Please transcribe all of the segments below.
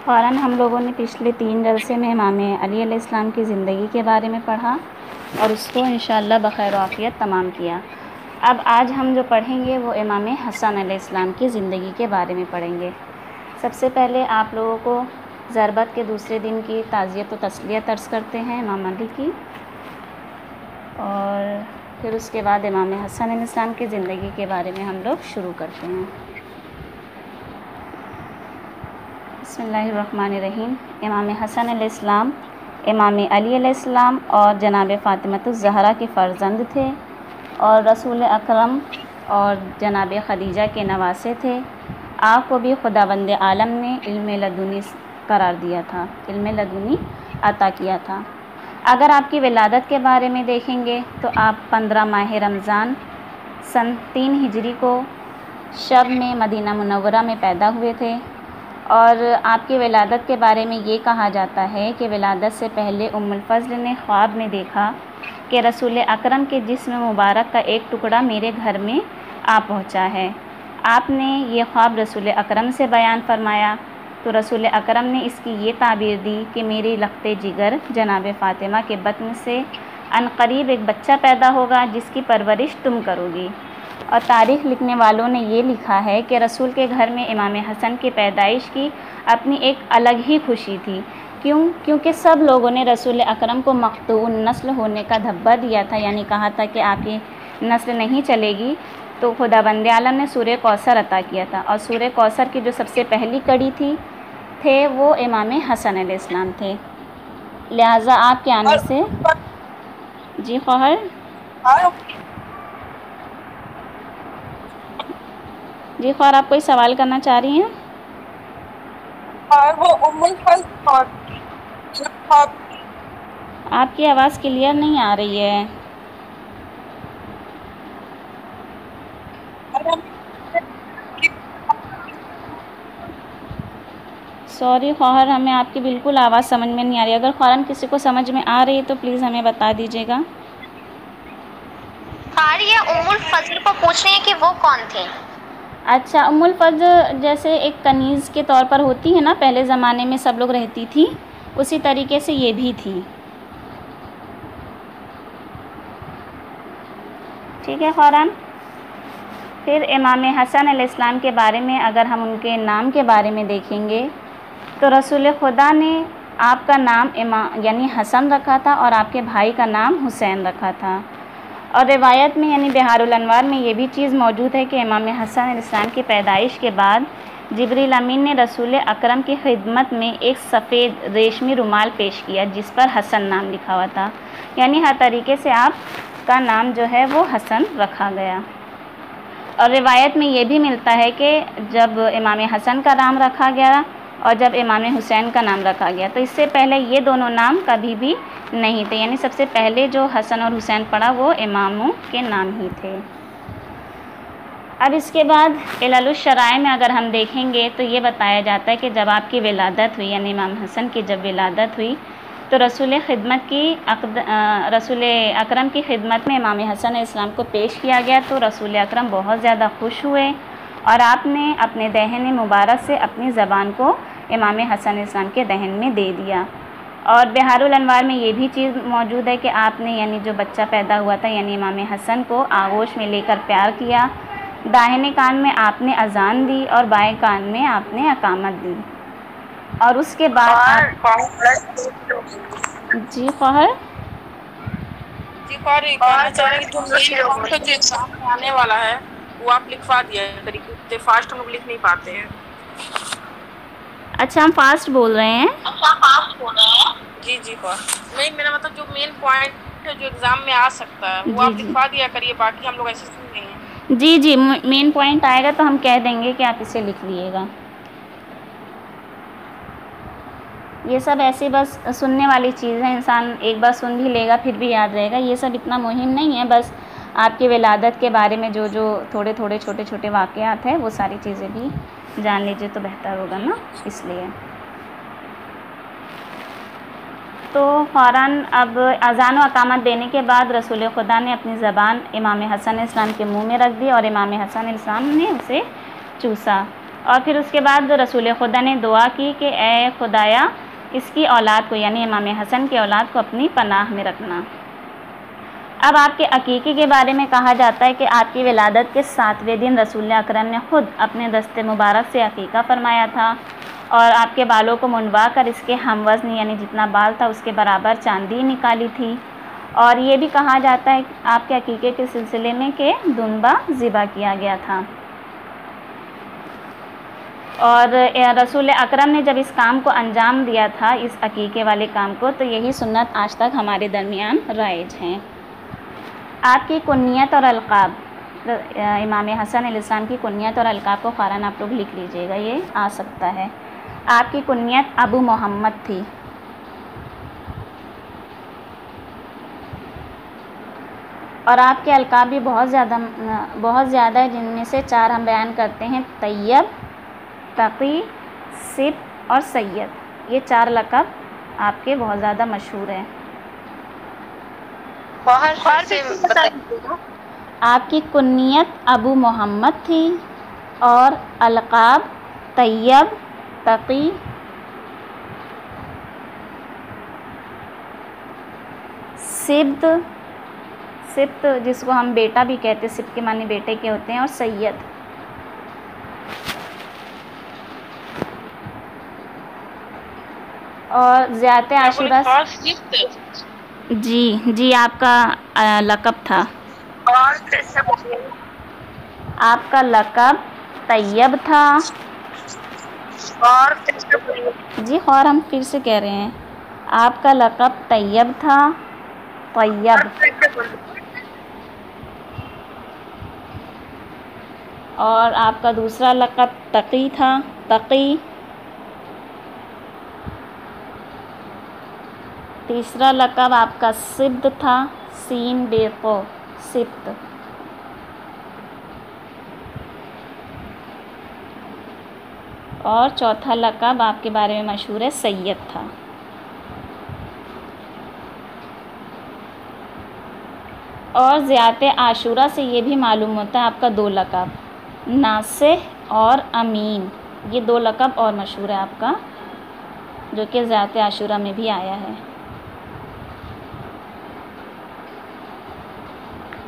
فوراً ہم لوگوں نے پچھلے 3 جلسے میں امام علی علیہ السلام کی زندگی کے بارے میں پڑھا اور اس کو انشاءاللہ بخیر و عافیت تمام کیا۔ اب آج ہم جو پڑھیں گے وہ امام حسن علیہ السلام کی زندگی کے بارے میں پڑھیں گے۔ سب سے پہلے آپ لوگوں کو ضربت کے دوسرے دن کی تعزیت و تسلیت عرض کرتے ہیں امام علی کی، اور پھر اس کے بعد امام حسن علیہ السلام کی زندگی کے بارے میں ہم لوگ شروع کرتے ہیں۔ بسم اللہ الرحمن الرحیم۔ امام حسن علیہ السلام امام علی علیہ السلام اور جناب فاطمۃ الزہرا کے فرزند تھے اور رسول اکرم اور جناب خدیجہ کے نواسے تھے۔ آپ کو بھی خداوند عالم نے علم لدنی قرار دیا تھا، علم لدنی عطا کیا تھا۔ اگر آپ کی ولادت کے بارے میں دیکھیں گے تو آپ 15 ماہ رمضان سن 3 ہجری کو شب میں مدینہ منورہ میں پیدا ہوئے تھے، اور آپ کی ولادت کے بارے میں یہ کہا جاتا ہے کہ ولادت سے پہلے ام الفضل نے خواب میں دیکھا کہ رسول اکرم کے جسم مبارک کا ایک ٹکڑا میرے گھر میں آ پہنچا ہے۔ آپ نے یہ خواب رسول اکرم سے بیان فرمایا تو رسول اکرم نے اس کی یہ تعبیر دی کہ میری لخت جگر جناب فاطمہ کے بطن سے عنقریب ایک بچہ پیدا ہوگا جس کی پرورش تم کرو گی۔ اور تاریخ لکھنے والوں نے یہ لکھا ہے کہ رسول کے گھر میں امام حسن کی پیدائش کی اپنی ایک الگ ہی خوشی تھی۔ کیونکہ سب لوگوں نے رسول اکرم کو مقطوع النسل ہونے کا دھبہ دیا تھا، یعنی کہا تھا کہ آپ کی نسل نہیں چلے گی، تو خداوند عالم نے سورہ کوثر عطا کیا تھا، اور سورہ کوثر کی جو سب سے پہلی کڑی تھے وہ امام حسن علیہ السلام تھے۔ لہٰذا آپ کے آنے سے جی خواہر جی خواہر آپ کوئی سوال کرنا چاہ رہی ہیں؟ اور وہ ام الفضل آپ کی آواز کلیئر نہیں آ رہی ہے۔ سوری خواہر، ہمیں آپ کی بالکل آواز سمجھ میں نہیں آ رہی۔ اگر خواہران کسی کو سمجھ میں آ رہی ہے تو پلیز ہمیں بتا دیجیے گا۔ قاریہ ام الفضل کو پوچھ رہے ہیں کہ وہ کون تھے؟ اچھا، ام الفضل جیسے ایک کنیز کے طور پر ہوتی ہے نا، پہلے زمانے میں سب لوگ رہتی تھی، اسی طریقے سے یہ بھی تھی۔ ٹھیک ہے خواہران، پھر امام حسن علیہ السلام کے بارے میں اگر ہم ان کے نام کے بارے میں دیکھیں گے تو رسول خدا نے آپ کا نام یعنی حسن رکھا تھا اور آپ کے بھائی کا نام حسین رکھا تھا۔ اور روایت میں یعنی بہار الانوار میں یہ بھی چیز موجود ہے کہ امام حسن علیہ السلام کی پیدائش کے بعد جبریل امین نے رسول اکرم کی خدمت میں ایک سفید ریشمی رومال پیش کیا جس پر حسن نام لکھا ہوا تھا، یعنی ہر طریقے سے آپ کا نام جو ہے وہ حسن رکھا گیا۔ اور روایت میں یہ بھی ملتا ہے کہ جب امام حسن کا نام رکھا گیا اور جب امام حسین کا نام رکھا گیا تو اس سے پہلے یہ دونوں نام کبھی بھی نہیں تھے، یعنی سب سے پہلے جو حسن اور حسین پڑا وہ اماموں کے نام ہی تھے۔ اب اس کے بعد علل الشرائع میں اگر ہم دیکھیں گے تو یہ بتایا جاتا ہے کہ جب آپ کی ولادت ہوئی، یعنی امام حسن کی جب ولادت ہوئی تو رسول اکرم کی خدمت میں امام حسن علیہ السلام کو پیش کیا گیا تو رسول اکرم بہت زیادہ خوش ہوئے اور آپ نے اپنے دہن مبارک سے اپنی زبان کو امام حسن علیہ السلام کے دہن میں دے دیا۔ اور بہار الانوار میں یہ بھی چیز موجود ہے کہ آپ نے یعنی جو بچہ پیدا ہوا تھا یعنی امام حسن کو آغوش میں لے کر پیار کیا، داہنے کان میں آپ نے اذان دی اور بائیں کان میں آپ نے اقامت دی، اور اس کے بعد آپ جی خواہر جی خواہر یہ کہنا چاہ رہے ہیں کہ جو ایگزام میں آنے والا ہے وہ آپ لکھوا دیا ہے طریقے سے، فاسٹ ہم لوگ لکھ نہیں پاتے ہیں۔ اچھا، ہم فاسٹ بول رہے ہیں۔ جی جی خواہر، نہیں میرا مطلب جو مین پوائنٹ ہے جو ایگزام میں آ سکتا ہے وہ جی آپ جی لکھوا دیا کریے، باقی ہم لوگ ایسے سن لیں گے۔ جی جی مین پوائنٹ آئے گا تو ہم کہہ دیں گے کہ آپ اسے لکھ لیے گا۔ یہ سب ایسی بس سننے والی چیز ہے، انسان ایک بار سن بھی لے گا پھر بھی یاد رہے گا، یہ سب اتنا مہم نہیں ہے، بس آپ کی ولادت کے بارے میں جو تھوڑے تھوڑے چھوٹے چھوٹے واقعات ہیں وہ ساری چیزیں بھی جان لیجیے تو بہتر ہوگا نا، اس لیے۔ تو فوراً اب اذان و اقامت دینے کے بعد رسول خدا نے اپنی زبان امام حسن علیہ السلام کے منہ میں رکھ دی اور امام حسن علیہ السلام نے اسے چوسا، اور پھر اس کے بعد رسول خدا نے دعا کی کہ اے خدایا اس کی اولاد کو یعنی امام حسن کی اولاد کو اپنی پناہ میں رکھنا۔ اب آپ کے عقیقے کے بارے میں کہا جاتا ہے کہ آپ کی ولادت کے 7ویں دن رسول اکرم نے خود اپنے دست مبارک سے عقیقہ فرمایا تھا، اور آپ کے بالوں کو منڈوا کر اس کے ہم وزن یعنی جتنا بال تھا اس کے برابر چاندی نکالی تھی، اور یہ بھی کہا جاتا ہے کہ آپ کے عقیقے کے سلسلے میں کہ دنبا ذبح کیا گیا تھا۔ اور رسول اکرم نے جب اس کام کو انجام دیا تھا، اس عقیقے والے کام کو، تو یہی سنت آج تک ہمارے درمیان رائج ہیں۔ آپ کی کنیت اور القاب، امام حسن علیہ السلام کی کنیت اور القاب کو فوراً آپ لوگ لکھ لیجئے گا، یہ آ سکتا ہے۔ آپ کی کنیت ابو محمد تھی، اور آپ کے القاب بھی بہت زیادہ ہیں، جن میں سے 4 ہم بیان کرتے ہیں: طیب، تقی، سبت اور سید۔ یہ 4 لقب آپ کے بہت زیادہ مشہور ہیں۔ آپ کی کنیت ابو محمد تھی اور القاب طیب، تقی، سبت جس کو ہم بیٹا بھی کہتے ہیں، سبت کے معنی بیٹے کے ہوتے ہیں، اور سید۔ اور زیارت عاشورہ، جی آپ کا لقب تھا، آپ کا لقب طیب تھا، جی اور ہم پھر سے کہہ رہے ہیں، آپ کا لقب طیب تھا، طیب، اور آپ کا دوسرا لقب تقی تھا، تقی، تیسرا لقب آپ کا سبت تھا، سین بے قو، سبت، اور چوتھا لقب آپ کے بارے میں مشہور ہے، سید تھا۔ اور زیارت عاشورہ سے یہ بھی معلوم ہوتا ہے آپ کا 2 لقب، ناصح اور امین، یہ 2 لقب اور مشہور ہے آپ کا، جو کہ زیارت عاشورہ میں بھی آیا ہے۔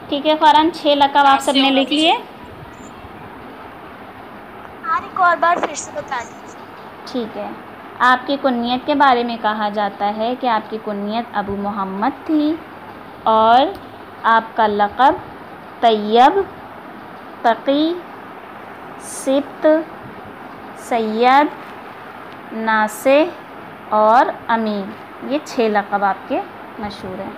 ٹھیک ہے فوراً 6 لقب آپ سب نے لکھ لیے؟ ایک اور بار پھر سے بتا دیجیے۔ ٹھیک ہے۔ آپ کی کنیت کے بارے میں کہا جاتا ہے کہ آپ کی کنیت ابو محمد تھی، اور آپ کا لقب طیب، تقی، سبت، سید، ناصح اور امین، یہ 6 لقب آپ کے مشہور ہیں۔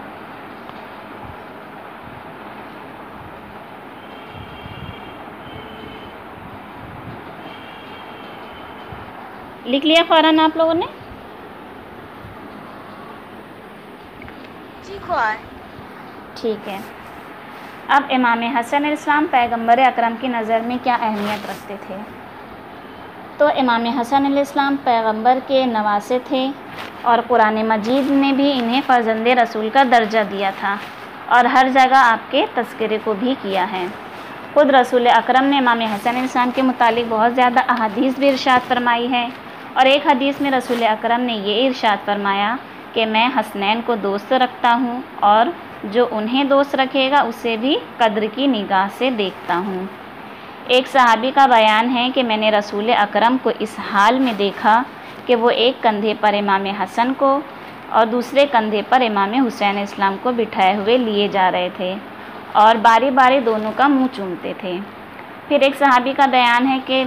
لکھ لیا فوراً آپ لوگوں نے؟ جی خواہ۔ ٹھیک ہے۔ اب امام حسن علیہ السلام پیغمبر اکرم کی نظر میں کیا اہمیت رکھتے تھے؟ تو امام حسن علیہ السلام پیغمبر کے نواسے تھے، اور قرآن مجید نے بھی انہیں فرزند رسول کا درجہ دیا تھا، اور ہر جگہ آپ کے تذکرے کو بھی کیا ہے۔ خود رسول اکرم نے امام حسن علیہ السلام کے متعلق بہت زیادہ احادیث بھی ارشاد فرمائی ہے، اور ایک حدیث میں رسول اکرم نے یہ ارشاد فرمایا کہ میں حسنین کو دوست رکھتا ہوں، اور جو انہیں دوست رکھے گا اسے بھی قدر کی نگاہ سے دیکھتا ہوں۔ ایک صحابی کا بیان ہے کہ میں نے رسول اکرم کو اس حال میں دیکھا کہ وہ ایک کندھے پر امام حسن کو اور دوسرے کندھے پر امام حسین علیہ السلام کو بٹھائے ہوئے لیے جا رہے تھے، اور باری باری دونوں کا منہ چومتے تھے۔ پھر ایک صحابی کا بیان ہے کہ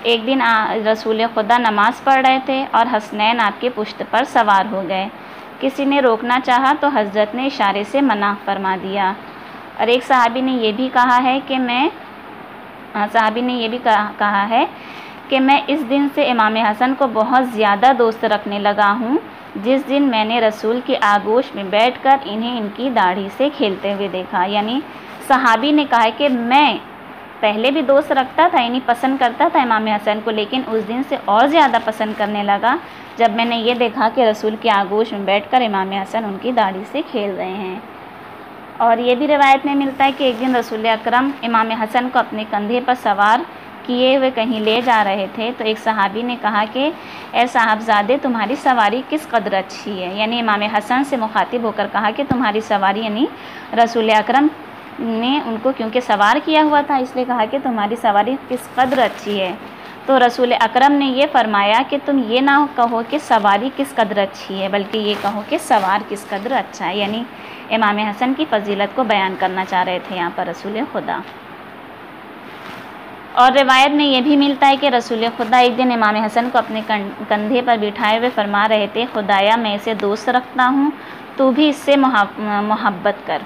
ایک دن رسول خدا نماز پڑھ رہے تھے، اور حسنین آپ کے پشت پر سوار ہو گئے۔ کسی نے روکنا چاہا تو حضرت نے اشارے سے منع فرما دیا۔ اور ایک صحابی نے یہ بھی کہا ہے کہ میں اس دن سے امام حسن کو بہت زیادہ دوست رکھنے لگا ہوں جس دن میں نے رسول کی آغوش میں بیٹھ کر انہیں ان کی داڑھی سے کھیلتے ہوئے دیکھا۔ یعنی صحابی نے کہا کہ میں پہلے بھی دوست رکھتا تھا، یعنی پسند کرتا تھا امام حسن کو، لیکن اس دن سے اور زیادہ پسند کرنے لگا جب میں نے یہ دیکھا کہ رسول کی آغوش میں بیٹھ کر امام حسن ان کی داڑھی سے کھیل رہے ہیں۔ اور یہ بھی روایت میں ملتا ہے کہ ایک دن رسول اکرم امام حسن کو اپنے کندھے پر سوار کیے ہوئے کہیں لے جا رہے تھے تو ایک صحابی نے کہا کہ اے صاحبزادے تمہاری سواری کس قدر اچھی ہے، یعنی امام حسن سے مخاطب ہو کر کہا کہ تمہاری سواری، یعنی رسول اکرم نے ان کو کیونکہ سوار کیا ہوا تھا اس لیے کہا کہ تمہاری سواری کس قدر اچھی ہے۔ تو رسول اکرم نے یہ فرمایا کہ تم یہ نہ کہو کہ سواری کس قدر اچھی ہے بلکہ یہ کہو کہ سوار کس قدر اچھا ہے، یعنی امام حسن کی فضیلت کو بیان کرنا چاہ رہے تھے یہاں پر رسول خدا۔ اور روایت میں یہ بھی ملتا ہے کہ رسول خدا ایک دن امام حسن کو اپنے کندھے پر بٹھائے ہوئے فرما رہے تھے، خدایا میں اسے دوست رکھتا ہوں، تو بھی اس سے محبت کر۔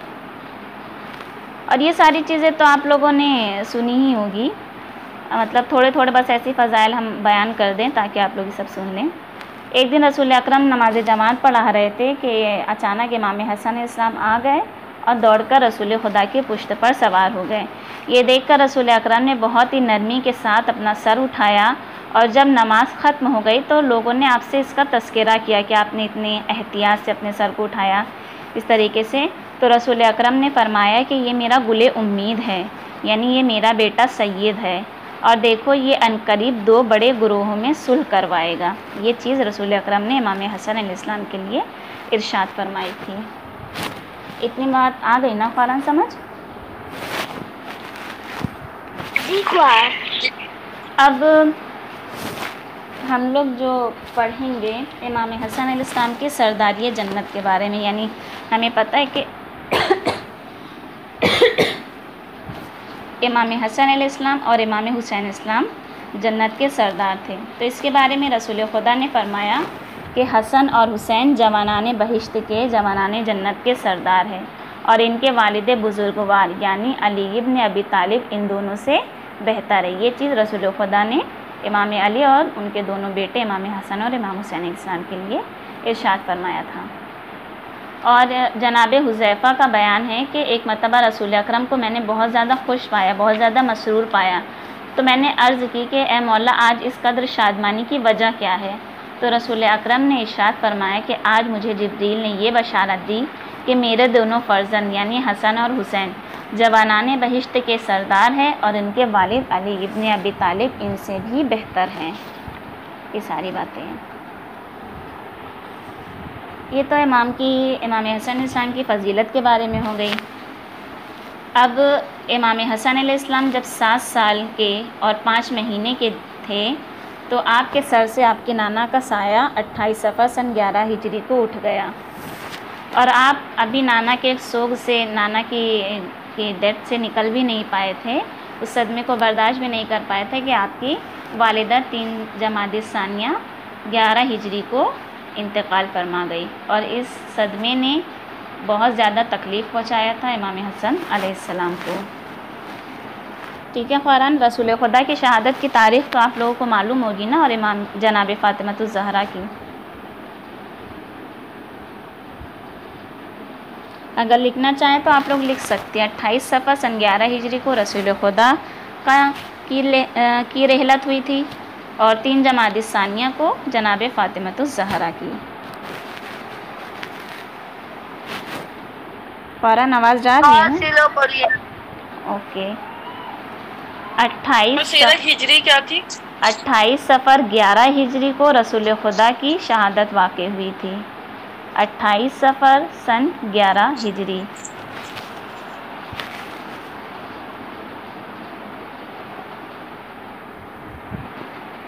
اور یہ ساری چیزیں تو آپ لوگوں نے سنی ہی ہوگی، مطلب تھوڑے تھوڑے بس ایسی فضائل ہم بیان کر دیں تاکہ آپ لوگ یہ سب سن لیں۔ ایک دن رسول اکرم نماز جماعت پڑھا رہے تھے کہ اچانک امام حسن علیہ السلام آ گئے اور دوڑ کر رسول خدا کی پشت پر سوار ہو گئے۔ یہ دیکھ کر رسول اکرم نے بہت ہی نرمی کے ساتھ اپنا سر اٹھایا، اور جب نماز ختم ہو گئی تو لوگوں نے آپ سے اس کا تذکرہ کیا کہ آپ نے اتنے احتیاط سے اپنے سر کو اٹھایا اس طریقے سے۔ تو رسول اکرم نے فرمایا کہ یہ میرا گل امید ہے، یعنی یہ میرا بیٹا سید ہے، اور دیکھو یہ عنقریب 2 بڑے گروہوں میں صلح کروائے گا۔ یہ چیز رسول اکرم نے امام حسن علیہ السلام کے لیے ارشاد فرمائی تھی۔ اتنی بات آ گئی نا فوراً سمجھ؟ اب ہم لوگ جو پڑھیں گے امام حسن علیہ السلام کی سرداری جنت کے بارے میں، یعنی ہمیں پتہ ہے کہ امام حسن علیہ السلام اور امام حسین علیہ السلام جنت کے سردار تھے، تو اس کے بارے میں رسول خدا نے فرمایا کہ حسن اور حسین جوانان بہشت کے، جوانان جنت کے سردار ہیں، اور ان کے والد بزرگوار یعنی علی ابن ابی طالب ان دونوں سے بہتر ہے۔ یہ چیز رسول خدا نے امام علی اور ان کے دونوں بیٹے امام حسن اور امام حسین علیہ السلام کے لیے ارشاد فرمایا تھا۔ اور جناب حذیفہ کا بیان ہے کہ ایک مرتبہ رسول اکرم کو میں نے بہت زیادہ خوش پایا، بہت زیادہ مسرور پایا، تو میں نے عرض کی کہ اے مولا آج اس قدر شادمانی کی وجہ کیا ہے؟ تو رسول اکرم نے ارشاد فرمایا کہ آج مجھے جبریل نے یہ بشارت دی کہ میرے دونوں فرزند یعنی حسن اور حسین جوانان بہشت کے سردار ہیں، اور ان کے والد علی ابن ابی طالب ان سے بھی بہتر ہیں۔ یہ ساری باتیں ہیں، یہ تو امام حسن علیہ السلام کی فضیلت کے بارے میں ہو گئی۔ اب امام حسن علیہ السلام جب 7 سال کے اور 5 مہینے کے تھے تو آپ کے سر سے آپ کے نانا کا سایہ 28 صفر سن 11 ہجری کو اٹھ گیا، اور آپ ابھی نانا کے سوگ سے، نانا کی ڈیتھ سے نکل بھی نہیں پائے تھے، اس صدمے کو برداشت بھی نہیں کر پائے تھے کہ آپ کی والدہ 3 جمادی الثانیہ 11 ہجری کو انتقال فرما گئی، اور اس صدمے نے بہت زیادہ تکلیف پہنچایا تھا امام حسن علیہ السلام کو۔ ٹھیک ہے خواران، رسول خدا کی شہادت کی تاریخ تو آپ لوگوں کو معلوم ہوگی نا، اور امام جناب فاطمہ الزہرا کی۔ اگر لکھنا چاہیں تو آپ لوگ لکھ سکتے ہیں 28 صفر سن 11 ہجری کو رسول خدا کی رحلت ہوئی تھی، اور 3 جمادی الثانیہ کو جناب فاطمہ الزہرا کی۔ فوراً آواز جا رہی ہے نا؟ اوکے۔ 28 ہجری کیا تھی؟ 28 صفر 11 ہجری کو رسول خدا کی شہادت واقع ہوئی تھی۔ 28 صفر سن 11 ہجری۔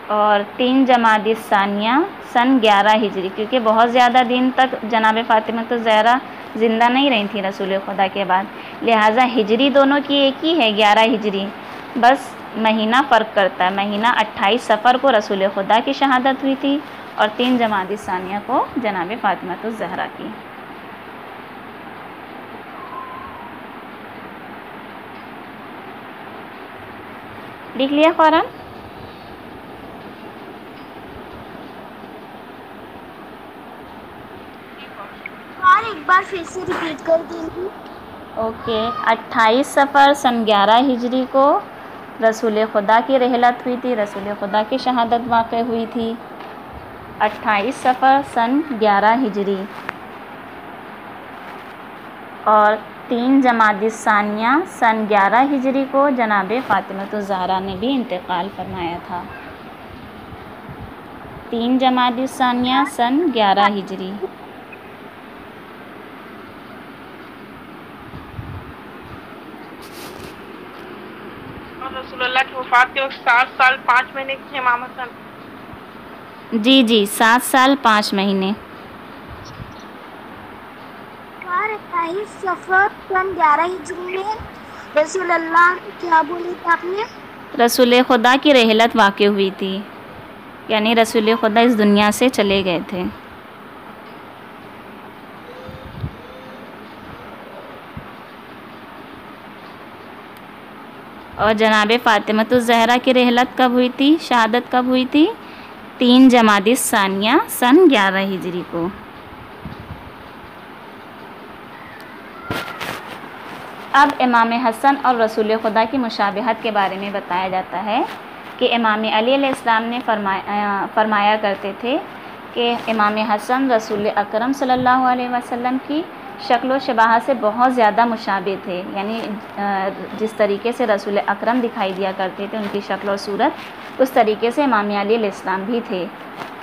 اور 3 جمادی الثانیہ سن 11 ہجری، کیونکہ بہت زیادہ دن تک جناب فاطمہ الزہرا زندہ نہیں رہی تھی رسول خدا کے بعد، لہٰذا ہجری دونوں کی ایک ہی ہے 11 ہجری، بس مہینہ فرق کرتا ہے۔ مہینہ 28 صفر کو رسول خدا کی شہادت ہوئی تھی، اور 3 جمادی الثانیہ کو جناب فاطمہ الزہرا کی۔ لکھ لیا خواران؟ اور ایک بار پھر سے ریپیٹ کر دیں گی؟ اوکے۔ 28 صفر سن 11 ہجری کو رسول خدا کی رحلت ہوئی تھی، رسول خدا کی شہادت واقع ہوئی تھی 28 صفر سن 11 ہجری، اور 3 جمادی الثانیہ سن 11 ہجری کو جناب فاطمۃ الزہرا نے بھی انتقال فرمایا تھا۔ 3 جمادی الثانیہ سن 11 ہجری۔ اور رسول اللہ کی وفات کے وقت 7 سال 5 مہینے کے امام حسن؟ جی 7 سال 5 مہینے۔ 28 صفر سن 11 ہجری میں رسول اللہ کیا بولے تھے آپ نے؟ رسول خدا کی رحلت واقع ہوئی تھی، یعنی رسول خدا اس دنیا سے چلے گئے تھے۔ اور جناب فاطمۃ الزہرا کی رحلت کب ہوئی تھی، شہادت کب ہوئی تھی؟ 3 جمادی الثانیہ سن 11 ہجری کو۔ اب امام حسن اور رسول خدا کی مشابہت کے بارے میں بتایا جاتا ہے کہ امام علی علیہ السلام نے فرمایا کرتے تھے کہ امام حسن رسول اکرم صلی اللہ علیہ وسلم کی شکل و شباہ سے بہت زیادہ مشابہ تھے، یعنی جس طریقے سے رسول اکرم دکھائی دیا کرتے تھے ان کی شکل و صورت، اس طریقے سے امام علی علیہ السلام بھی تھے۔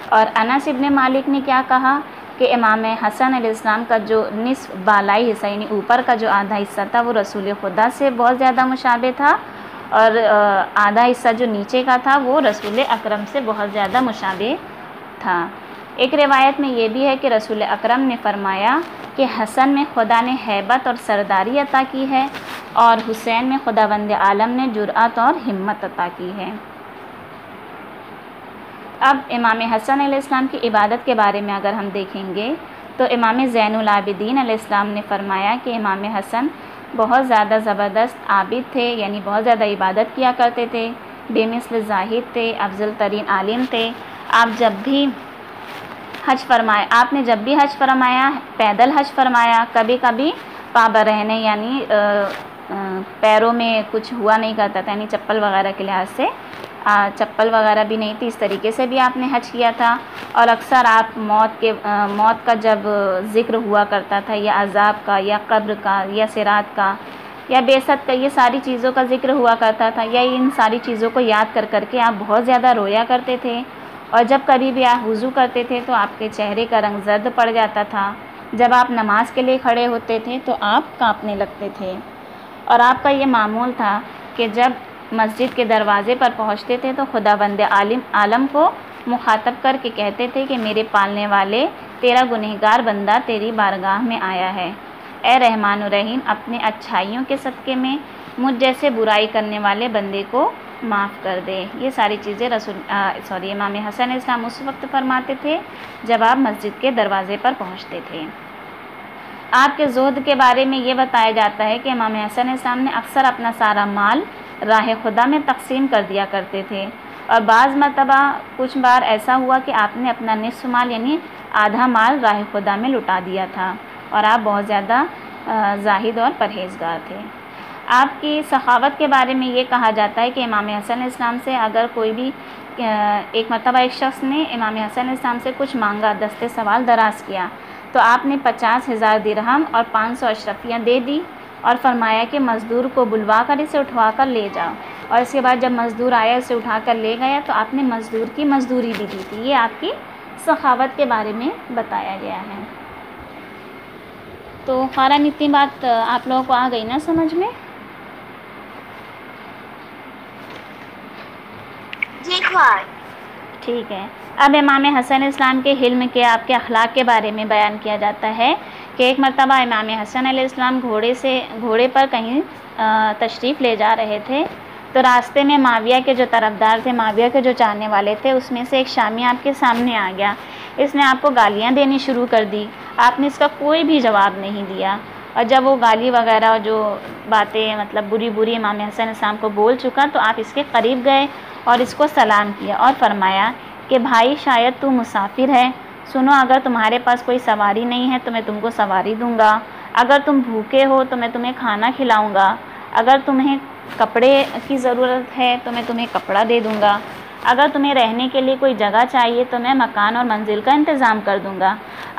اور انس ابن مالک نے کیا کہا کہ امام حسن علیہ السلام کا جو نصف بالائی حصہ یعنی اوپر کا جو آدھا حصہ تھا وہ رسول خدا سے بہت زیادہ مشابہ تھا، اور آدھا حصہ جو نیچے کا تھا وہ رسول اکرم سے بہت زیادہ مشابہ تھا۔ ایک روایت میں یہ بھی ہے کہ رسول اکرم نے فرمایا کہ حسن میں خدا نے ہیبت اور سرداری عطا کی ہے، اور حسین میں خداوند عالم نے جرأت اور ہمت عطا کی ہے۔ اب امام حسن علیہ السلام کی عبادت کے بارے میں اگر ہم دیکھیں گے تو امام زین العابدین علیہ السلام نے فرمایا کہ امام حسن بہت زیادہ زبردست عابد تھے، یعنی بہت زیادہ عبادت کیا کرتے تھے، بے مثل زاہد تھے، افضل ترین عالم تھے۔ آپ نے جب بھی حج فرمایا پیدل حج فرمایا، کبھی کبھی پا برہنے یعنی پیروں میں کچھ ہوا نہیں کرتا تھا، یعنی چپل وغیرہ کے لحاظ سے چپل وغیرہ بھی نہیں تھی، اس طریقے سے بھی آپ نے حج کیا تھا۔ اور اکثر آپ موت کا جب ذکر ہوا کرتا تھا، یا عذاب کا، یا قبر کا، یا صراط کا، یا بعثت کا، یہ ساری چیزوں کا ذکر ہوا کرتا تھا، یا ان ساری چیزوں کو یاد کر کے آپ بہت زیادہ رویا کرتے تھے۔ اور جب کبھی بھی آپ وضو کرتے تھے تو آپ کے چہرے کا رنگ زرد پڑ جاتا تھا، جب آپ نماز کے لیے کھڑے ہوتے تھے تو آپ کانپنے لگتے تھے۔ اور آپ کا یہ معمول تھا کہ جب مسجد کے دروازے پر پہنچتے تھے تو خداوند عالم کو مخاطب کر کے کہتے تھے کہ میرے پالنے والے، تیرا گنہگار بندہ تیری بارگاہ میں آیا ہے، اے رحمان الرحیم اپنے اچھائیوں کے صدقے میں مجھ جیسے برائی کرنے والے بندے کو معاف کر دے۔ یہ ساری چیزیں امام حسن علیہ السلام اس وقت فرماتے تھے جب آپ مسجد کے دروازے پر پہنچتے تھے۔ آپ کے زہد کے بارے میں یہ بتایا جاتا ہے کہ امام حسن علیہ السلام نے اکثر اپنا سارا مال راہ خدا میں تقسیم کر دیا کرتے تھے، اور بعض مرتبہ کچھ بار ایسا ہوا کہ آپ نے اپنا نصف مال یعنی آدھا مال راہ خدا میں لٹا دیا تھا، اور آپ بہت زیادہ زاہد اور پرہیزگار تھے۔ آپ کی سخاوت کے بارے میں یہ کہا جاتا ہے کہ امام حسن علیہ السلام سے اگر کوئی بھی ایک مرتبہ ایک شخص نے امام حسن علیہ السلام سے کچھ مانگا، دست سوال دراز کیا، تو آپ نے 50,000 درہم اور 500 اشرفیاں دے دی، اور فرمایا کہ مزدور کو بلوا کر اسے اٹھوا کر لے جاؤ۔ اور اس کے بعد جب مزدور آیا اسے اٹھا کر لے گیا تو آپ نے مزدور کی مزدوری بھی دی تھی۔ یہ آپ کی سخاوت کے بارے میں بتایا گیا ہے۔ تو فوراً اتنی بات آپ لوگوں کو آ گئی نا سمجھ میں؟ جی خواہ ٹھیک ہے۔ اب امام حسن علیہ السلام کے حلم کے، آپ کے اخلاق کے بارے میں بیان کیا جاتا ہے کہ ایک مرتبہ امام حسن علیہ السلام گھوڑے پر کہیں تشریف لے جا رہے تھے، تو راستے میں معاویہ کے جو طرفدار تھے، معاویہ کے جو چاہنے والے تھے، اس میں سے ایک شامی آپ کے سامنے آ گیا۔ اس نے آپ کو گالیاں دینی شروع کر دی، آپ نے اس کا کوئی بھی جواب نہیں دیا، اور جب وہ گالی وغیرہ جو باتیں مطلب بری امام حسن علیہ السلام کو بول چکا تو آپ اس کے قریب گئے اور اس کو سلام کیا اور فرمایا کہ بھائی شاید تو مسافر ہے، سنو اگر تمہارے پاس کوئی سواری نہیں ہے تو میں تم کو سواری دوں گا، اگر تم بھوکے ہو تو میں تمہیں کھانا کھلاؤں گا، اگر تمہیں کپڑے کی ضرورت ہے تو میں تمہیں کپڑا دے دوں گا، اگر تمہیں رہنے کے لیے کوئی جگہ چاہیے تو میں مکان اور منزل کا انتظام کر دوں گا،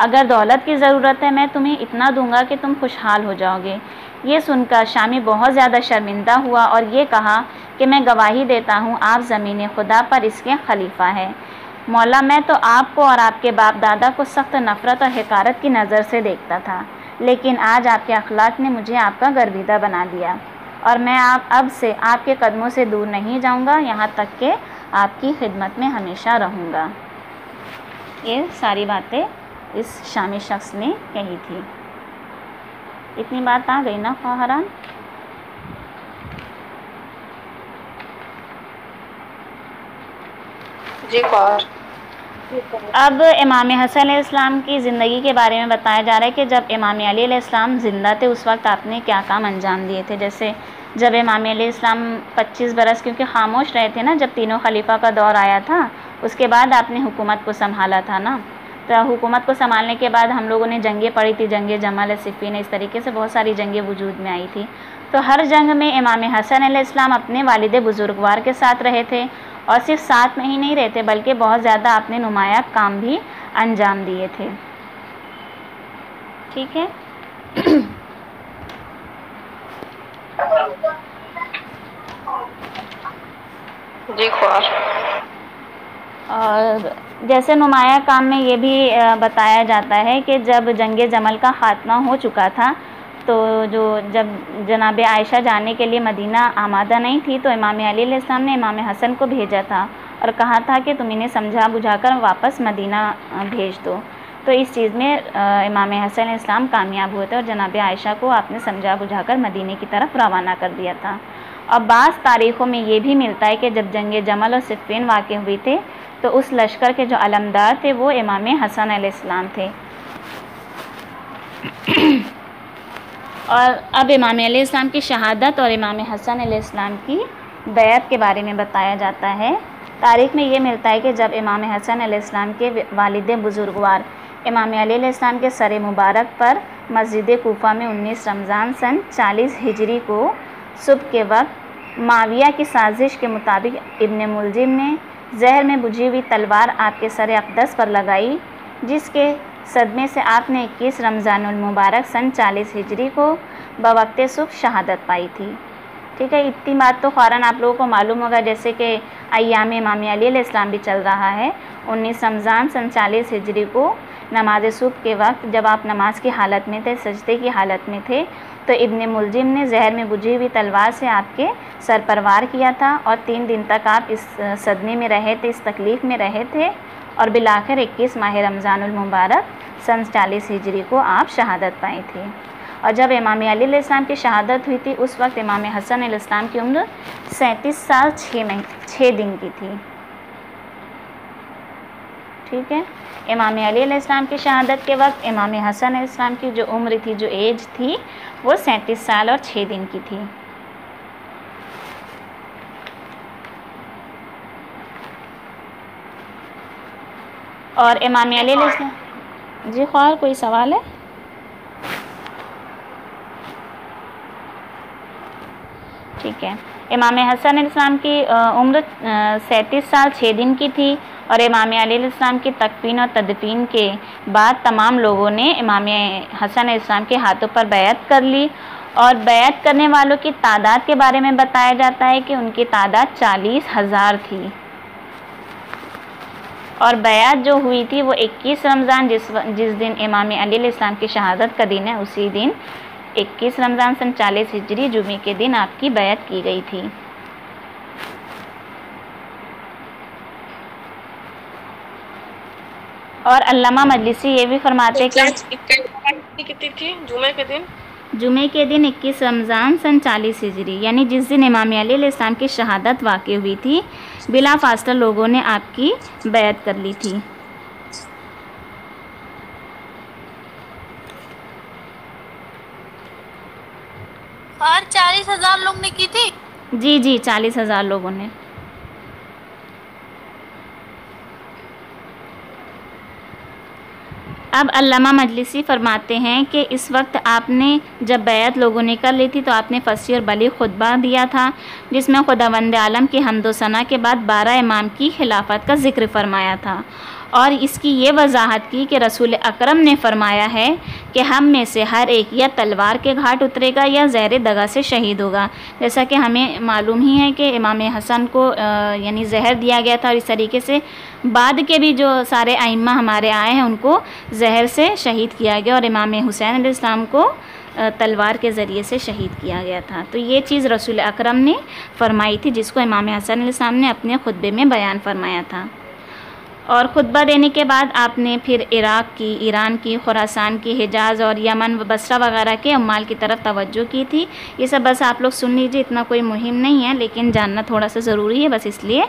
اگر دولت کی ضرورت ہے میں تمہیں اتنا دوں گا کہ تم خوشحال ہو جاؤ گے، یہ سن کر شامی بہت زیادہ شرمندہ ہوا اور یہ کہا کہ میں گواہی دیتا ہوں آپ زمین خدا پر اس کے خلیفہ ہیں۔ مولا میں تو آپ کو اور آپ کے باپ دادا کو سخت نفرت اور حقارت کی نظر سے دیکھتا تھا، لیکن آج آپ کے اخلاق نے مجھے آپ کا گرویدہ بنا دیا، اور میں اب سے آپ کے قدموں سے دور نہیں جاؤں گا، یہاں تک کہ آپ کی خدمت میں ہمیشہ رہوں گا۔ یہ ساری باتیں اس شامی شخص نے کہی تھی۔ اتنی بات آ گئی نا خواہران؟ جی خواہر۔ اب امام حسن علیہ السلام کی زندگی کے بارے میں بتایا جا رہا ہے کہ جب امام علی علیہ السلام زندہ تھے اس وقت آپ نے کیا کام انجام دیے تھے۔ جیسے جب امام علیہ السلام 25 برس کیونکہ خاموش رہے تھے نا جب تینوں خلیفہ کا دور آیا تھا، اس کے بعد آپ نے حکومت کو سنبھالا تھا نا، تو حکومت کو سنبھالنے کے بعد ہم لوگوں نے جنگیں پڑھی تھی، جنگ جمل، صفین، اس طریقے سے بہت ساری جنگیں وجود میں آئی تھی۔ تو ہر جنگ میں امام حسن علیہ السلام اپنے والد بزرگوار کے ساتھ رہے تھے، اور صرف ساتھ میں ہی نہیں رہتے بلکہ بہت زیادہ اپنے نمایاں کام بھی انجام دیے تھے۔ ٹھیک ہے، جی خواہر۔ اور جیسے نمایاں کام میں یہ بھی بتایا جاتا ہے کہ جب جنگ جمل کا خاتمہ ہو چکا تھا تو جب جناب عائشہ جانے کے لیے مدینہ آمادہ نہیں تھی تو امام علی علیہ السلام نے امام حسن کو بھیجا تھا اور کہا تھا کہ تم انہیں سمجھا بجھا کر واپس مدینہ بھیج دو۔ تو اس چیز میں امام حسن علیہ السلام کامیاب ہوئے تھے اور جناب عائشہ کو آپ نے سمجھا بجھا کر مدینے کی طرف روانہ کر دیا تھا۔ اور بعض تاریخوں میں یہ بھی ملتا ہے کہ جب جنگ جمل اور صفین واقع ہوئی تھے تو اس لشکر کے جو علمدار تھے وہ امام حسن علیہ السلام تھے۔ اور اب امام علیہ السلام کی شہادت اور امام حسن علیہ السلام کی بیعت کے بارے میں بتایا جاتا ہے۔ تاریخ میں یہ ملتا ہے کہ جب امام حسن علیہ السلام کے والد بزرگوار امام علی علیہ السلام کے سر مبارک پر مسجد کوفہ میں 19 رمضان سن 40 ہجری کو صبح کے وقت معاویہ کی سازش کے مطابق ابن ملجم نے زہر میں بجھی ہوئی تلوار آپ کے سر اقدس پر لگائی، جس کے صدمے سے آپ نے 21 رمضان المبارک سن 40 ہجری کو بوقت صبح شہادت پائی تھی۔ ٹھیک ہے، اتنی بات تو فوراً آپ لوگوں کو معلوم ہوگا جیسے کہ ایام امام علی علیہ السلام بھی چل رہا ہے۔ 19 رمضان سن 40 ہجری کو نماز صبح کے وقت جب آپ نماز کی حالت میں تھے، سجدے کی حالت میں تھے، تو ابن ملجم نے زہر میں بجھی ہوئی تلوار سے آپ کے سر پر وار کیا تھا اور 3 دن تک آپ اس صدمے میں رہے تھے، اس تکلیف میں رہے تھے، اور بالآخر 21 ماہ رمضان المبارک سن 40 ہجری کو آپ شہادت پائے تھے۔ اور جب امام علی علیہ السلام کی شہادت ہوئی تھی اس وقت امام حسن علیہ السلام کی عمر 37 سال 6 دن کی تھی۔ ٹھیک ہے، امام علی علیہ السلام کی شہادت کے وقت امام حسن علیہ السلام کی جو عمر تھی، جو ایج تھی، وہ 37 سال اور 6 دن کی تھی۔ اور امام علی علیہ السلام، جی خواہر کوئی سوال ہے؟ ٹھیک ہے، امام حسن علیہ السلام کی عمر 37 سال 6 دن کی تھی، اور امام علی علیہ السلام کی تکفین اور تدفین کے بعد تمام لوگوں نے امام حسن علیہ السلام کے ہاتھوں پر بیعت کر لی، اور بیعت کرنے والوں کی تعداد کے بارے میں بتایا جاتا ہے کہ ان کی تعداد 40,000 تھی، اور بیعت جو ہوئی تھی وہ 21 رمضان جس دن امام علی علیہ السلام کی شہادت کا دن ہے، اسی دن 21 رمضان سن 40 ہجری جمعے کے دن آپ کی بیعت کی گئی تھی۔ اور علامہ مجلسی یہ بھی فرماتے کہ کتنی تھی جمعے کے دن؟ جمعے کے دن 21 رمضان سن 40 ہجری، یعنی جس دن امام علی علیہ السلام کی شہادت واقع ہوئی تھی، بلا فاصلہ لوگوں نے آپ کی بیعت کر لی تھی۔ اور 40,000 لوگ نے کی تھی؟ جی 40,000 لوگوں نے۔ اب علامہ مجلسی فرماتے ہیں کہ اس وقت آپ نے جب بیعت لوگوں نے کر لی تھی تو آپ نے فصیح اور بلیغ خطبہ دیا تھا، جس میں خداوند عالم کی حمد و ثنا کے بعد 12 امام کی خلافت کا ذکر فرمایا تھا، اور اس کی یہ وضاحت کی کہ رسول اکرم نے فرمایا ہے کہ ہم میں سے ہر ایک یا تلوار کے گھاٹ اترے گا یا زہر دغا سے شہید ہوگا. جیسا کہ ہمیں معلوم ہی ہے کہ امام حسن کو یعنی زہر دیا گیا تھا، اور اس طریقے سے بعد کے بھی جو سارے ائمہ ہمارے آئے ہیں ان کو زہر سے شہید کیا گیا، اور امام حسین علیہ السلام کو تلوار کے ذریعے سے شہید کیا گیا تھا. تو یہ چیز رسول اکرم نے فرمائی تھی، جس کو امام حسن علیہ السلام نے اپنے خطبے میں بیان فرمایا تھا. اور خطبہ دینے کے بعد آپ نے پھر عراق کی، ایران کی، خراسان کی، حجاز اور یمن و بصرہ وغیرہ کے عمال کی طرف توجہ کی تھی. یہ سب بس آپ لوگ سن لیجیے، اتنا کوئی مہم نہیں ہے لیکن جاننا تھوڑا سا ضروری ہے، بس اس لیے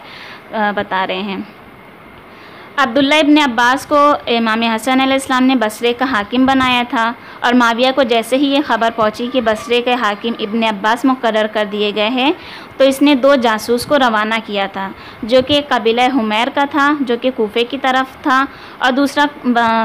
بتا رہے ہیں. عبداللہ ابن عباس کو امام حسن علیہ السلام نے بصرے کا حاکم بنایا تھا، اور معاویہ کو جیسے ہی یہ خبر پہنچی کہ بصرے کے حاکم ابن عباس مقرر کر دیے گئے ہیں تو اس نے 2 جاسوس کو روانہ کیا تھا، جو کہ قبیلہ حمیر کا تھا جو کہ کوفے کی طرف تھا، اور دوسرا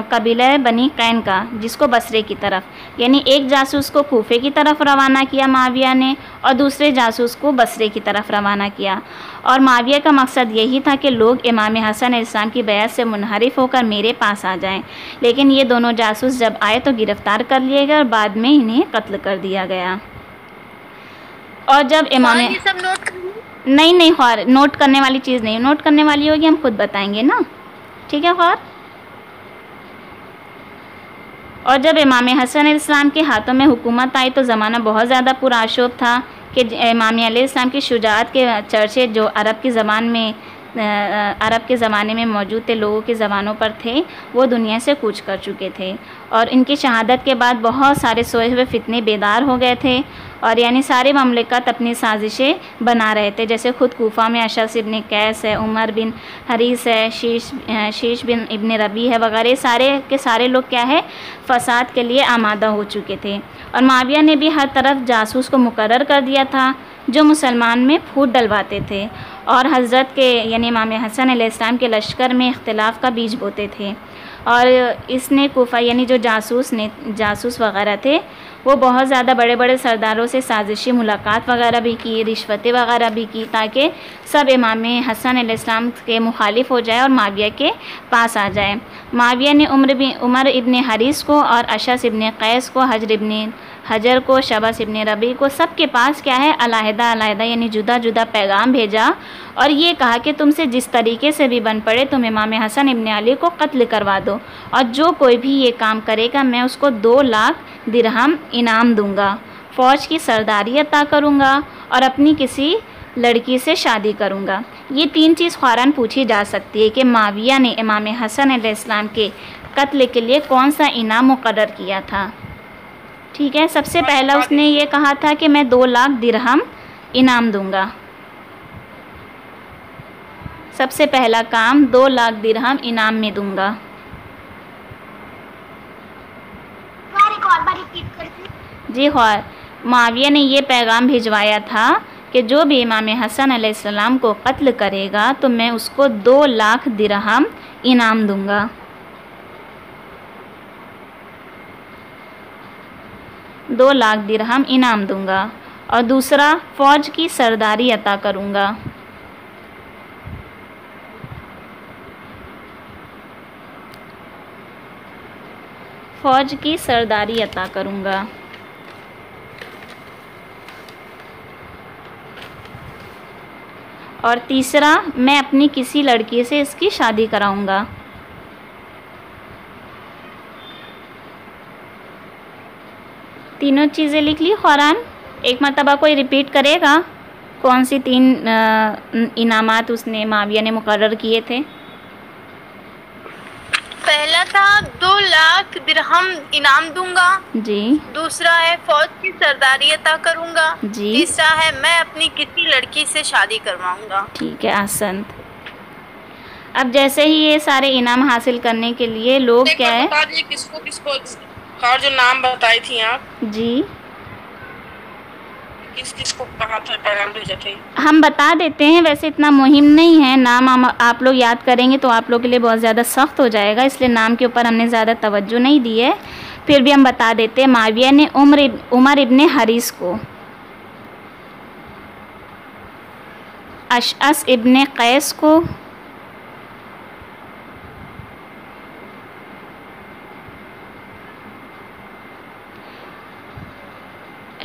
قبیلہ بنی قین کا جس کو بصرے کی طرف، یعنی ایک جاسوس کو کوفے کی طرف روانہ کیا معاویہ نے اور دوسرے جاسوس کو بصرے کی طرف روانہ کیا. اور معاویہ کا مقصد یہی تھا کہ لوگ امام حسن علیہ السلام کی بیعت سے منحرف ہو کر میرے پاس آ جائیں، لیکن یہ دونوں جاسوس جب آئے تو گرفتار کر لیے گئے اور بعد میں انہیں قتل کر دیا گیا. اور جب امام یہ سب نوٹ نہیں خواہ نوٹ کرنے والی چیز نہیں، نوٹ کرنے والی ہوگی ہم خود بتائیں گے نا، ٹھیک ہے خواہ. اور جب امام حسن علیہ السلام کے ہاتھوں میں حکومت آئی تو زمانہ بہت زیادہ پرآشوب تھا کہ امام علیہ السلام کی شجاعت کے چرچے جو عرب کے زمانے میں موجود تھے، لوگوں کی زبانوں پر تھے، وہ دنیا سے کوچ کر چکے تھے. اور ان کی شہادت کے بعد بہت سارے سوئے ہوئے فتنے بیدار ہو گئے تھے، اور یعنی سارے مملکت اپنی سازشیں بنا رہے تھے. جیسے خود کوفہ میں اشعث ابن قیس ہے، عمر بن حریث ہے، شیش بن ابن ربیع ہے وغیرہ، سارے کے سارے لوگ کیا ہے فساد کے لیے آمادہ ہو چکے تھے. اور معاویہ نے بھی ہر طرف جاسوس کو مقرر کر دیا تھا جو مسلمان میں پھوٹ ڈلواتے تھے اور حضرت کے یعنی امام حسن علیہ السلام کے لشکر میں اختلاف کا بیج بوتے تھے. اور اس نے کوفہ یعنی جو جاسوس وغیرہ تھے وہ بہت زیادہ بڑے بڑے سرداروں سے سازشی ملاقات وغیرہ بھی کی، رشوتیں وغیرہ بھی کی، تاکہ سب امام حسن علیہ السلام کے مخالف ہو جائے اور معاویہ کے پاس آ جائے. معاویہ نے عمر ابن حریث کو اور اشعث ابن قیس کو، حجر کو، شبس ابن ربیع کو، سب کے پاس کیا ہے علیحدہ یعنی جدا جدا پیغام بھیجا، اور یہ کہا کہ تم سے جس طریقے سے بھی بن پڑے تم امام حسن ابن علی کو قتل کروا دو، اور جو کوئی بھی یہ کام کرے گا میں اس کو 2 لاکھ درہم انعام دوں گا، فوج کی سرداری عطا کروں گا اور اپنی کسی لڑکی سے شادی کروں گا. یہ 3 چیز فوراً پوچھی جا سکتی ہے کہ معاویہ نے امام حسن علیہ السلام کے قتل کے لیے کون سا انعام مقرر کیا تھا. ٹھیک ہے، سب سے پہلا اس نے یہ کہا تھا کہ میں 2 لاکھ درہم انعام دوں گا. سب سے پہلا کام 2 لاکھ درہم انعام میں دوں گا. جی خواہ معاویہ نے یہ پیغام بھجوایا تھا کہ جو بھی امام حسن علیہ السلام کو قتل کرے گا تو میں اس کو 2 لاکھ درہم انعام دوں گا. 2 لاکھ درہم انعام دوں گا. اور دوسرا فوج کی سرداری عطا کروں گا. فوج کی سرداری عطا کروں گا. اور تیسرا میں اپنی کسی لڑکی سے اس کی شادی کراؤں گا. تینوں چیزیں لکھ لی فوراً، ایک مرتبہ کوئی ریپیٹ کرے گا کون سی 3 انعامات اس نے معاویہ نے مقرر کیے تھے. پہلا تھا 2 لاکھ درہم انعام دوں گا. جی. دوسرا ہے فوج کی سرداری عطا کروں گا. جی. تیسرا ہے میں اپنی کسی لڑکی سے شادی کرواؤں گا. ٹھیک ہے، احسنت. اب جیسے ہی یہ سارے انعام حاصل کرنے کے لیے لوگ کیا ہے بتا دیجیے کس کو اور جو نام بتائی تھی آپ جی کس کو کہا تھا پیغام بھیجا تھے. ہم بتا دیتے ہیں، ویسے اتنا مہم نہیں ہے. نام آپ لوگ یاد کریں گے تو آپ لوگ کے لیے بہت زیادہ سخت ہو جائے گا، اس لیے نام کے اوپر ہم نے زیادہ توجہ نہیں دی ہے. پھر بھی ہم بتا دیتے ہیں. معاویہ نے عمر ابن حریث کو، اشعث ابن قیس کو،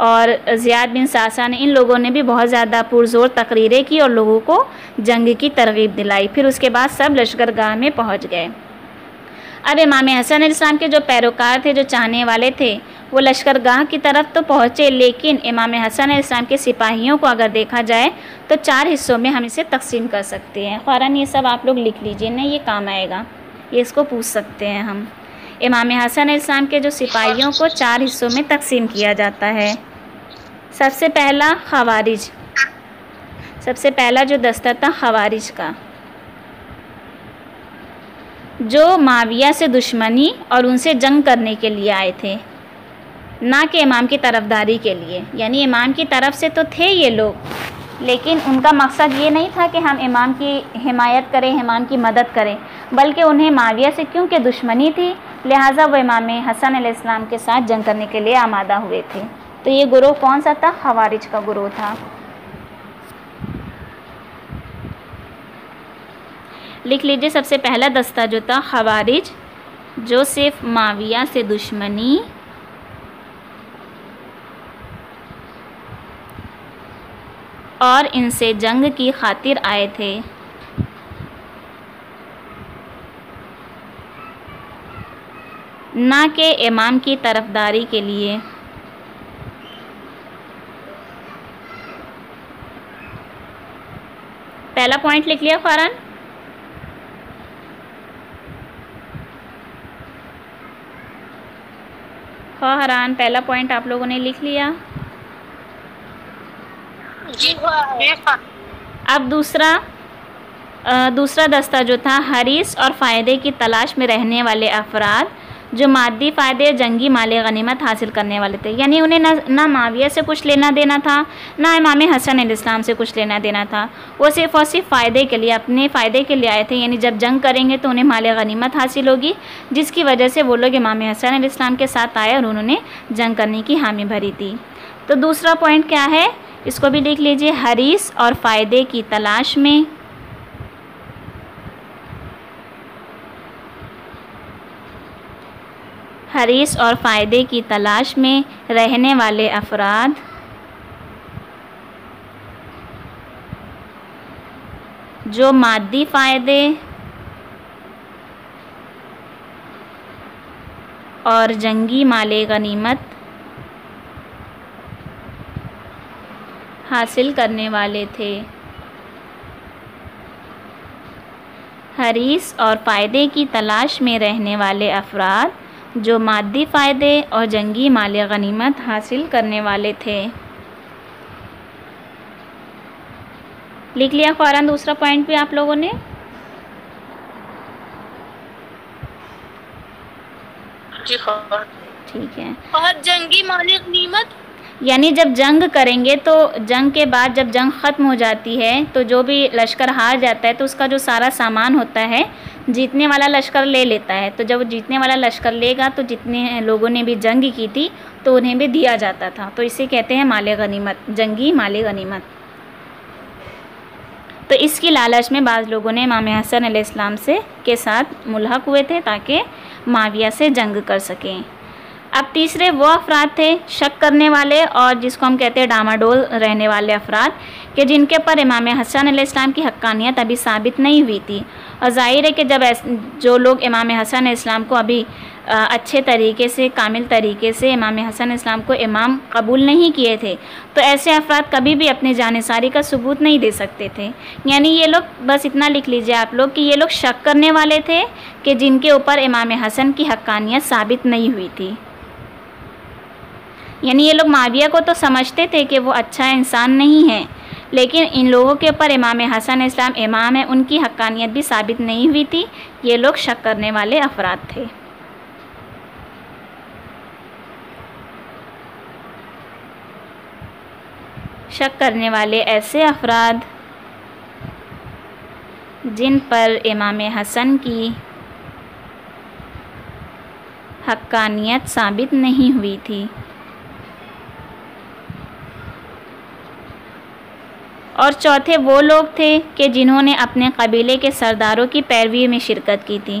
اور زیاد بن ساسا نے، ان لوگوں نے بھی بہت زیادہ پرزور تقریریں کی اور لوگوں کو جنگ کی ترغیب دلائی۔ پھر اس کے بعد سب لشکرگاہ میں پہنچ گئے۔ اب امام حسن علیہ السلام کے جو پیروکار تھے، جو چاہنے والے تھے، وہ لشکرگاہ کی طرف تو پہنچے، لیکن امام حسن علیہ السلام کے سپاہیوں کو اگر دیکھا جائے تو 4 حصوں میں ہم اسے تقسیم کر سکتے ہیں۔ خواران یہ سب آپ لوگ لکھ لیجئے نا، یہ کام آئے گا، یہ اس کو پوچھ سکتے ہیں ہم۔ امام حسن علیہ السلام کے جو سپاہیوں کو 4 حصوں میں تقسیم کیا جاتا ہے۔ سب سے پہلا خوارج، سب سے پہلا جو دستہ تھا خوارج کا، جو معاویہ سے دشمنی اور ان سے جنگ کرنے کے لیے آئے تھے، نہ کہ امام کی طرفداری کے لیے۔ یعنی امام کی طرف سے تو تھے یہ لوگ، لیکن ان کا مقصد یہ نہیں تھا کہ ہم امام کی حمایت کریں، امام کی مدد کریں، بلکہ انہیں معاویہ سے کیونکہ دشمنی تھی، لہٰذا وہ امام حسن علیہ السلام کے ساتھ جنگ کرنے کے لیے آمادہ ہوئے تھے۔ تو یہ گروہ کون سا تھا؟ خوارج کا گروہ تھا۔ لکھ لیجئے، سب سے پہلا دستہ جو تھا خوارج، جو صرف معاویہ سے دشمنی اور ان سے جنگ کی خاطر آئے تھے۔ نہ کہ امام کی طرفداری کے لیے۔ پہلا پوائنٹ لکھ لیا فاران؟ فاران پہلا پوائنٹ آپ لوگوں نے لکھ لیا؟ جی۔ اب دوسرا دستہ جو تھا حریص اور فائدے کی تلاش میں رہنے والے افراد، جو مادی فائدے جنگی مال غنیمت حاصل کرنے والے تھے۔ یعنی انہیں نہ معاویہ سے کچھ لینا دینا تھا، نہ امام حسن علیہ السلام سے کچھ لینا دینا تھا، وہ صرف اور صرف فائدے کے لیے، اپنے فائدے کے لیے آئے تھے۔ یعنی جب جنگ کریں گے تو انہیں مال غنیمت حاصل ہوگی، جس کی وجہ سے وہ لوگ امام حسن علیہ السلام کے ساتھ آئے اور انہوں نے جنگ کرنے کی حامی بھری تھی۔ تو دوسرا پوائنٹ کیا ہے؟ اس کو بھی لکھ لیجئے، حریص اور فائدے کی تلاش میں حریص اور فائدے کی تلاش میں رہنے والے افراد، جو مادی فائدے اور جنگی مال غنیمت حاصل کرنے والے تھے۔ حریص اور فائدے کی تلاش میں رہنے والے افراد، جو مادی فائدے اور جنگی مال غنیمت حاصل کرنے والے تھے۔ لکھ لیا فوراً دوسرا پوائنٹ بھی آپ لوگوں نے؟ جی ہاں، ٹھیک ہے۔ اور جنگی مال غنیمت، یعنی جب جنگ کریں گے تو جنگ کے بعد جب جنگ ختم ہو جاتی ہے تو جو بھی لشکر ہار جاتا ہے تو اس کا جو سارا سامان ہوتا ہے جیتنے والا لشکر لے لیتا ہے۔ تو جب جیتنے والا لشکر لے گا تو جتنے لوگوں نے بھی جنگ کی تھی تو انہیں بھی دیا جاتا تھا، تو اسے کہتے ہیں مال غنیمت، جنگی مال غنیمت۔ تو اس کی لالچ میں بعض لوگوں نے امام حسن علیہ السلام کے ساتھ ملحق ہوئے تھے تاکہ معاویہ سے جنگ کر سکیں۔ اب تیسرے وہ افراد تھے شک کرنے والے اور جس کو ہم کہتے ہیں ڈاماڈول رہنے والے افراد، کہ جن کے پر امام حسن علیہ السلام کی حقانیت ابھی ثابت نہیں ہوئی تھی۔ اور ظاہر ہے کہ جب جو لوگ امام حسن علیہ السلام کو ابھی اچھے طریقے سے، کامل طریقے سے امام حسن علیہ السلام کو امام قبول نہیں کیے تھے، تو ایسے افراد کبھی بھی اپنے جانصاری کا ثبوت نہیں دے سکتے تھے۔ یعنی یہ لوگ، بس اتنا لکھ لیجئے آپ لوگ کہ یہ لوگ شک کرنے والے تھے کہ جن کے اوپر امام حسن کی حقانیت ثابت نہیں ہوئی تھی۔ یعنی یہ لوگ معاویہ کو تو سمجھتے تھے کہ وہ اچھا انسان نہیں ہے، لیکن ان لوگوں کے اوپر امام حسن علیہ السلام امام ہے، ان کی حقانیت بھی ثابت نہیں ہوئی تھی۔ یہ لوگ شک کرنے والے افراد تھے۔ شک کرنے والے ایسے افراد جن پر امام حسن کی حقانیت ثابت نہیں ہوئی تھی۔ اور چوتھے وہ لوگ تھے کہ جنہوں نے اپنے قبیلے کے سرداروں کی پیروی میں شرکت کی تھی۔